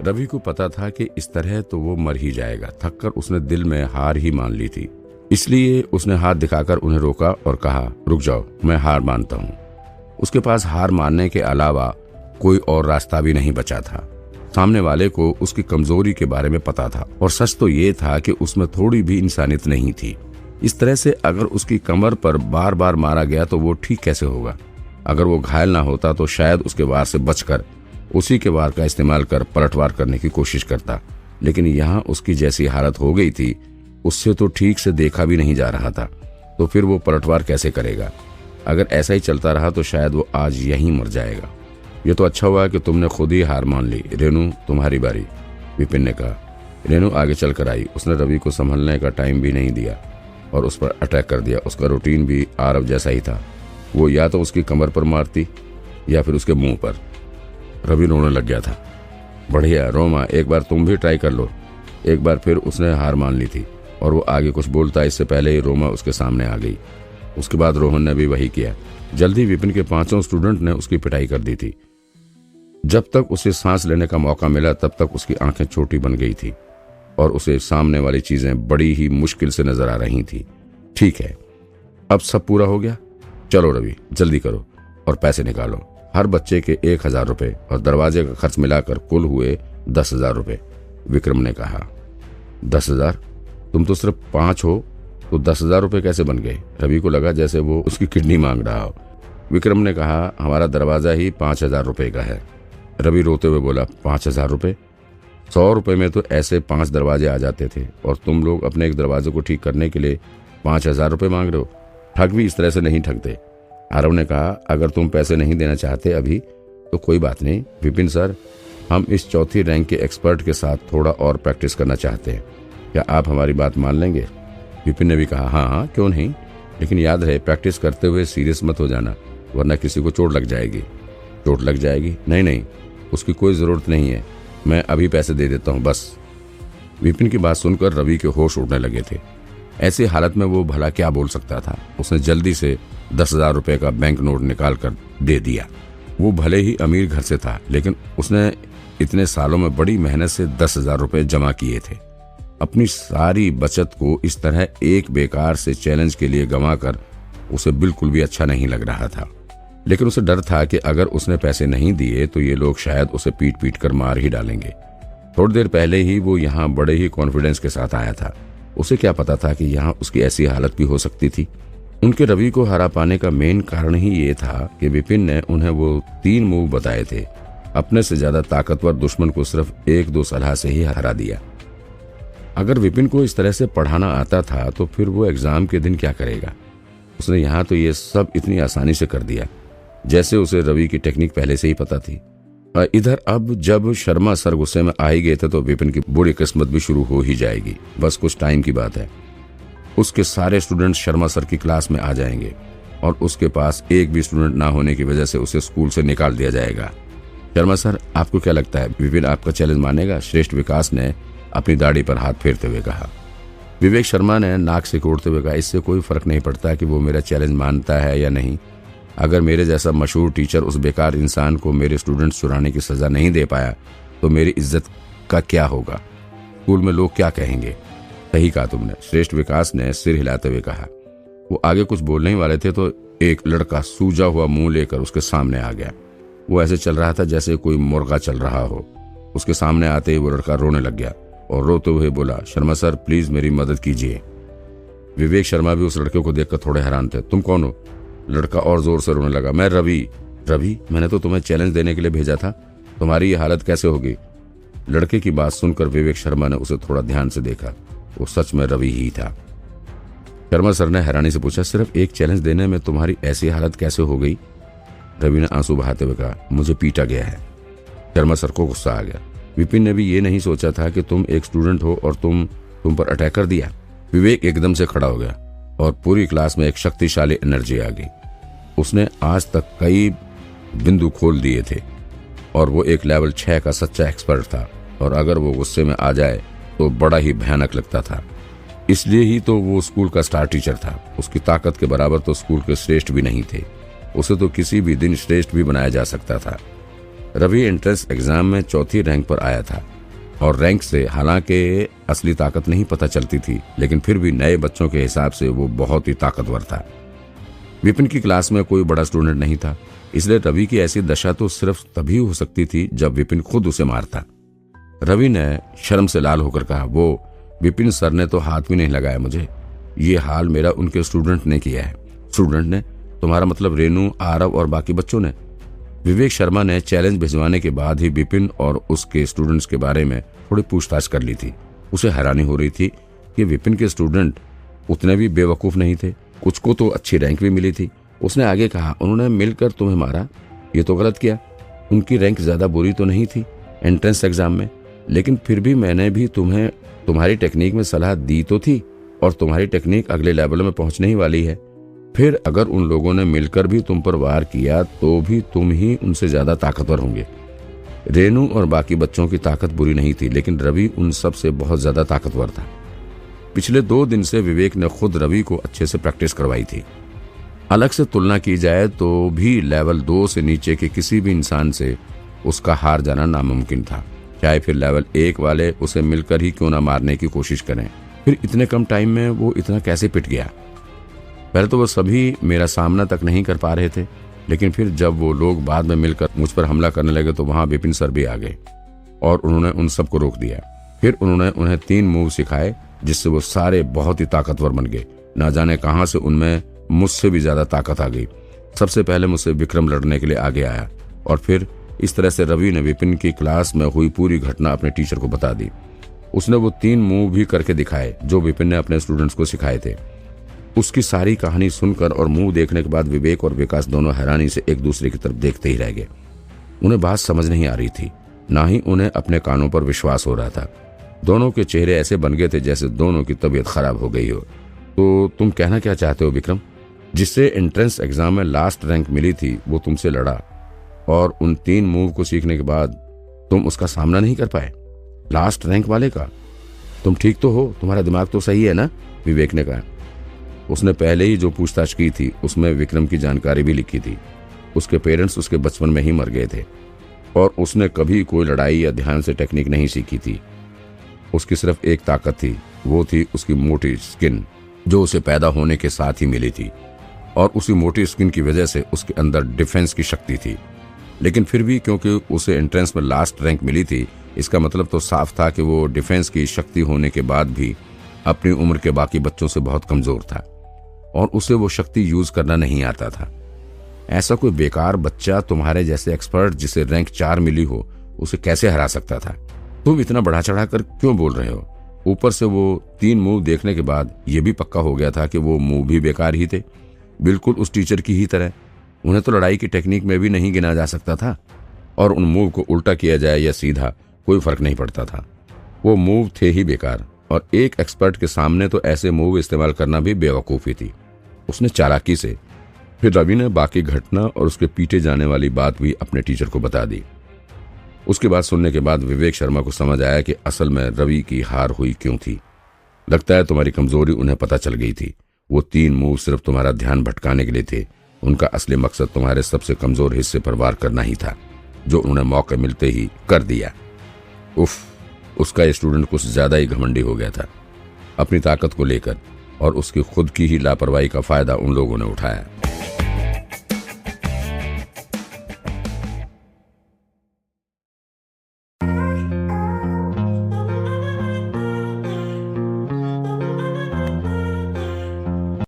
रवि को पता था कि इस तरह तो वो मर ही जाएगा। थककर उसने दिल में हार ही मान ली थी, इसलिए उसने हाथ दिखाकर उन्हें रोका और कहा, रुक जाओ, मैं हार मानता हूँ। उसके पास हार मानने के अलावा कोई और रास्ता भी नहीं बचा था। सामने वाले को उसकी कमजोरी के बारे में पता था और सच तो ये था कि उसमें थोड़ी भी इंसानियत नहीं थी। इस तरह से अगर उसकी कमर पर बार बार मारा गया तो वो ठीक कैसे होगा। अगर वो घायल ना होता तो शायद उसके वार से बचकर उसी के वार का इस्तेमाल कर पलटवार करने की कोशिश करता, लेकिन यहाँ उसकी जैसी हालत हो गई थी, उससे तो ठीक से देखा भी नहीं जा रहा था, तो फिर वो पलटवार कैसे करेगा। अगर ऐसा ही चलता रहा तो शायद वो आज यहीं मर जाएगा। ये तो अच्छा हुआ कि तुमने खुद ही हार मान ली। रेनू, तुम्हारी बारी, विपिन ने कहा। रेनू आगे चल कर आई। उसने रवि को संभलने का टाइम भी नहीं दिया और उस पर अटैक कर दिया। उसका रूटीन भी आरव जैसा ही था। वो या तो उसकी कमर पर मारती या फिर उसके मुंह पर। रवि रोने लग गया था। बढ़िया रोमा, एक बार तुम भी ट्राई कर लो। एक बार फिर उसने हार मान ली थी और वो आगे कुछ बोलता इससे पहले ही रोमा उसके सामने आ गई। उसके बाद रोहन ने भी वही किया। जल्दी विपिन के 5 स्टूडेंट ने उसकी पिटाई कर दी थी। जब तक उसे सांस लेने का मौका मिला तब तक उसकी आंखें छोटी बन गई थी और उसे सामने वाली चीजें बड़ी ही मुश्किल से नजर आ रही थी। ठीक है, अब सब पूरा हो गया। चलो रवि, जल्दी करो और पैसे निकालो। हर बच्चे के 1000 रुपए और दरवाजे का खर्च मिलाकर कुल हुए 10,000 रुपए। विक्रम ने कहा। 10,000? तुम तो सिर्फ 5 हो तो 10,000 रुपए कैसे बन गए? रवि को लगा जैसे वो उसकी किडनी मांग रहा हो। विक्रम ने कहा, हमारा दरवाजा ही 5,000 रुपए का है। रवि रोते हुए बोला, 5,000 रुपए? 100 रुपए में तो ऐसे 5 दरवाजे आ जाते थे और तुम लोग अपने एक दरवाजे को ठीक करने के लिए 5,000 रुपए मांग रहे हो। ठग भी इस तरह से नहीं ठगते। आरव ने कहा, अगर तुम पैसे नहीं देना चाहते अभी तो कोई बात नहीं विपिन सर, हम इस चौथी रैंक के एक्सपर्ट के साथ थोड़ा और प्रैक्टिस करना चाहते हैं। क्या आप हमारी बात मान लेंगे? विपिन ने भी कहा, हाँ हाँ क्यों नहीं, लेकिन याद रहे प्रैक्टिस करते हुए सीरियस मत हो जाना, वरना किसी को चोट लग जाएगी। चोट लग जाएगी? नहीं नहीं, उसकी कोई जरूरत नहीं है, मैं अभी पैसे दे देता हूँ बस। विपिन की बात सुनकर रवि के होश उड़ने लगे थे। ऐसी हालत में वो भला क्या बोल सकता था। उसने जल्दी से 10,000 रुपए का बैंक नोट निकाल कर दे दिया। वो भले ही अमीर घर से था, लेकिन उसने इतने सालों में बड़ी मेहनत से 10,000 रुपए जमा किए थे। अपनी सारी बचत को इस तरह एक बेकार से चैलेंज के लिए गंवाकर उसे बिल्कुल भी अच्छा नहीं लग रहा था। लेकिन उसे डर था कि अगर उसने पैसे नहीं दिए तो ये लोग शायद उसे पीट पीट कर मार ही डालेंगे। थोड़ी देर पहले ही वो यहाँ बड़े ही कॉन्फिडेंस के साथ आया था। उसे क्या पता था कि यहाँ उसकी ऐसी हालत भी हो सकती थी। उनके रवि को हरा पाने का मेन कारण ही ये था कि विपिन ने उन्हें वो 3 मूव बताए थे। अपने से ज्यादा ताकतवर दुश्मन को सिर्फ 1-2 सलाह से ही हरा दिया। अगर विपिन को इस तरह से पढ़ाना आता था तो फिर वो एग्जाम के दिन क्या करेगा। उसने यहाँ तो ये सब इतनी आसानी से कर दिया जैसे उसे रवि की टेक्निक पहले से ही पता थी। इधर अब जब शर्मा सर गुस्से में आ ही गए थे तो विपिन की बुरी किस्मत भी शुरू हो ही जाएगी। बस कुछ टाइम की बात है। उसके सारे स्टूडेंट्स शर्मा सर की क्लास में आ जाएंगे और उसके पास एक भी स्टूडेंट ना होने की वजह से उसे स्कूल से निकाल दिया जाएगा। शर्मा सर, आपको क्या लगता है विपिन आपका चैलेंज मानेगा? श्रेष्ठ विकास ने अपनी दाढ़ी पर हाथ फेरते हुए कहा। विवेक शर्मा ने नाक सिकोड़ते हुए कहा, इससे कोई फर्क नहीं पड़ता कि वो मेरा चैलेंज मानता है या नहीं। अगर मेरे जैसा मशहूर टीचर उस बेकार इंसान को मेरे स्टूडेंट्स चुराने की सजा नहीं दे पाया तो मेरी इज्जत का क्या होगा? स्कूल में लोग क्या कहेंगे? सही कहा तुमने, श्रेष्ठ विकास ने सिर हिलाते हुए कहा। वो आगे कुछ बोलने ही वाले थे तो एक लड़का सूजा हुआ मुंह लेकर उसके सामने आ गया। वो ऐसे चल रहा था जैसे कोई मुर्गा चल रहा हो। उसके सामने आते ही वो लड़का रोने लग गया और रोते हुए बोला, शर्मा सर प्लीज मेरी मदद कीजिए। विवेक शर्मा भी उस लड़के को देखकर थोड़े हैरान थे। तुम कौन हो? लड़का और जोर से रोने लगा। मैं रवि। रवि, मैंने तो तुम्हें चैलेंज देने के लिए भेजा था, तुम्हारी ये हालत कैसे होगी? लड़के की बात सुनकर विवेक शर्मा ने उसे थोड़ा ध्यान से देखा। वो सच में रवि ही था। शर्मा सर ने हैरानी से पूछा, सिर्फ एक चैलेंज देने में तुम्हारी ऐसी हालत कैसे हो गई? रवि ने आंसू बहाते हुए कहा, मुझे पीटा गया है। शर्मा सर को गुस्सा आ गया। विपिन ने भी ये नहीं सोचा था कि तुम एक स्टूडेंट हो और तुम पर अटैक कर दिया। विवेक एकदम से खड़ा हो गया और पूरी क्लास में एक शक्तिशाली एनर्जी आ गई। उसने आज तक कई बिंदु खोल दिए थे और वो एक लेवल 6 का सच्चा एक्सपर्ट था और अगर वो गुस्से में आ जाए तो बड़ा ही भयानक लगता था। इसलिए ही तो वो स्कूल का स्टार टीचर था। उसकी ताकत के बराबर तो स्कूल के श्रेष्ठ भी नहीं थे। उसे तो किसी भी दिन श्रेष्ठ भी बनाया जा सकता था। रवि एंट्रेंस एग्जाम में 4थी रैंक पर आया था और रैंक से हालांकि असली ताकत नहीं पता चलती थी, लेकिन फिर भी नए बच्चों के हिसाब से वो बहुत ही ताकतवर था। विपिन की क्लास में कोई बड़ा स्टूडेंट नहीं था, इसलिए रवि की ऐसी दशा तो सिर्फ तभी हो सकती थी जब विपिन खुद उसे मारता। रवि ने शर्म से लाल होकर कहा, वो विपिन सर ने तो हाथ भी नहीं लगाया मुझे, ये हाल मेरा उनके स्टूडेंट ने किया है। स्टूडेंट ने? तुम्हारा मतलब रेनू, आरव और बाकी बच्चों ने? विवेक शर्मा ने चैलेंज भिजवाने के बाद ही विपिन और उसके स्टूडेंट्स के बारे में थोड़ी पूछताछ कर ली थी। उसे हैरानी हो रही थी कि विपिन के स्टूडेंट उतने भी बेवकूफ नहीं थे, कुछ को तो अच्छी रैंक भी मिली थी। उसने आगे कहा, उन्होंने मिलकर तुम्हें मारा, ये तो गलत किया। उनकी रैंक ज्यादा बुरी तो नहीं थी एंट्रेंस एग्जाम में, लेकिन फिर भी मैंने भी तुम्हें तुम्हारी टेक्निक में सलाह दी तो थी, और तुम्हारी टेक्निक अगले लेवल में पहुंचने ही वाली है। फिर अगर उन लोगों ने मिलकर भी तुम पर वार किया तो भी तुम ही उनसे ज्यादा ताकतवर होंगे। रेनू और बाकी बच्चों की ताकत बुरी नहीं थी, लेकिन रवि उन सब से बहुत ज्यादा ताकतवर था। पिछले 2 दिन से विवेक ने खुद रवि को अच्छे से प्रैक्टिस करवाई थी। अलग से तुलना की जाए तो भी लेवल 2 से नीचे के किसी भी इंसान से उसका हार जाना नामुमकिन था, चाहे फिर लेवल 1 वाले उसे मिलकर ही क्यों ना मारने की कोशिश करें। फिर इतने कम टाइम में वो इतना कैसे पिट गया? पहले तो वो सभी मेरा सामना तक नहीं कर पा रहे थे, लेकिन फिर जब वो लोग बाद में मिलकर मुझ पर हमला करने लगे तो वहां विपिन सर भी आ गए और उन्होंने उन सबको रोक दिया। फिर उन्होंने उन्हें 3 मूव सिखाए, जिससे वो सारे बहुत ही ताकतवर बन गए। ना जाने कहां से उनमें मुझसे भी ज्यादा ताकत आ गई। सबसे पहले मुझसे विक्रम लड़ने के लिए आगे आया, और फिर इस तरह से रवि ने विपिन की क्लास में हुई पूरी घटना अपने टीचर को बता दी। उसने वो 3 मूव भी करके दिखाए जो विपिन ने अपने स्टूडेंट्स को सिखाए थे। उसकी सारी कहानी सुनकर और मूव देखने के बाद विवेक और विकास दोनों हैरानी से एक दूसरे की तरफ देखते ही रह गए। उन्हें बात समझ नहीं आ रही थी, ना ही उन्हें अपने कानों पर विश्वास हो रहा था। दोनों के चेहरे ऐसे बन गए थे जैसे दोनों की तबीयत खराब हो गई हो। तो तुम कहना क्या चाहते हो विक्रम? जिससे एंट्रेंस एग्जाम में लास्ट रैंक मिली थी वो तुमसे लड़ा, और उन 3 मूव को सीखने के बाद तुम उसका सामना नहीं कर पाए? लास्ट रैंक वाले का? तुम ठीक तो हो? तुम्हारा दिमाग तो सही है ना? विवेक ने कहा। उसने पहले ही जो पूछताछ की थी उसमें विक्रम की जानकारी भी लिखी थी। उसके पेरेंट्स उसके बचपन में ही मर गए थे, और उसने कभी कोई लड़ाई या ध्यान से टेक्निक नहीं सीखी थी। उसकी सिर्फ एक ताकत थी, वो थी उसकी मोटी स्किन, जो उसे पैदा होने के साथ ही मिली थी, और उसी मोटी स्किन की वजह से उसके अंदर डिफेंस की शक्ति थी। लेकिन फिर भी क्योंकि उसे एंट्रेंस में लास्ट रैंक मिली थी, इसका मतलब तो साफ था कि वो डिफेंस की शक्ति होने के बाद भी अपनी उम्र के बाकी बच्चों से बहुत कमजोर था, और उसे वो शक्ति यूज करना नहीं आता था। ऐसा कोई बेकार बच्चा तुम्हारे जैसे एक्सपर्ट जिसे रैंक 4 मिली हो, उसे कैसे हरा सकता था? तुम इतना बढ़ा चढ़ा कर क्यों बोल रहे हो? ऊपर से वो 3 मूव देखने के बाद ये भी पक्का हो गया था कि वो मूव भी बेकार ही थे, बिल्कुल उस टीचर की ही तरह। उन्हें तो लड़ाई की टेक्निक में भी नहीं गिना जा सकता था, और उन मूव को उल्टा किया जाए या सीधा कोई फर्क नहीं पड़ता था। वो मूव थे ही बेकार, और एक एक्सपर्ट के सामने तो ऐसे मूव इस्तेमाल करना भी बेवकूफ़ी थी। उसने चालाकी से फिर रवि ने बाकी घटना और उसके पीटे जाने वाली बात भी अपने टीचर को बता दी। उसकी बात सुनने के बाद विवेक शर्मा को समझ आया कि असल में रवि की हार हुई क्यों थी। लगता है तुम्हारी कमजोरी उन्हें पता चल गई थी। वो 3 मूव सिर्फ तुम्हारा ध्यान भटकाने के लिए थे। उनका असली मकसद तुम्हारे सबसे कमजोर हिस्से पर वार करना ही था, जो उन्हें मौके मिलते ही कर दिया। उफ, उसका ये स्टूडेंट कुछ ज्यादा ही घमंडी हो गया था अपनी ताकत को लेकर, और उसकी खुद की ही लापरवाही का फायदा उन लोगों ने उठाया।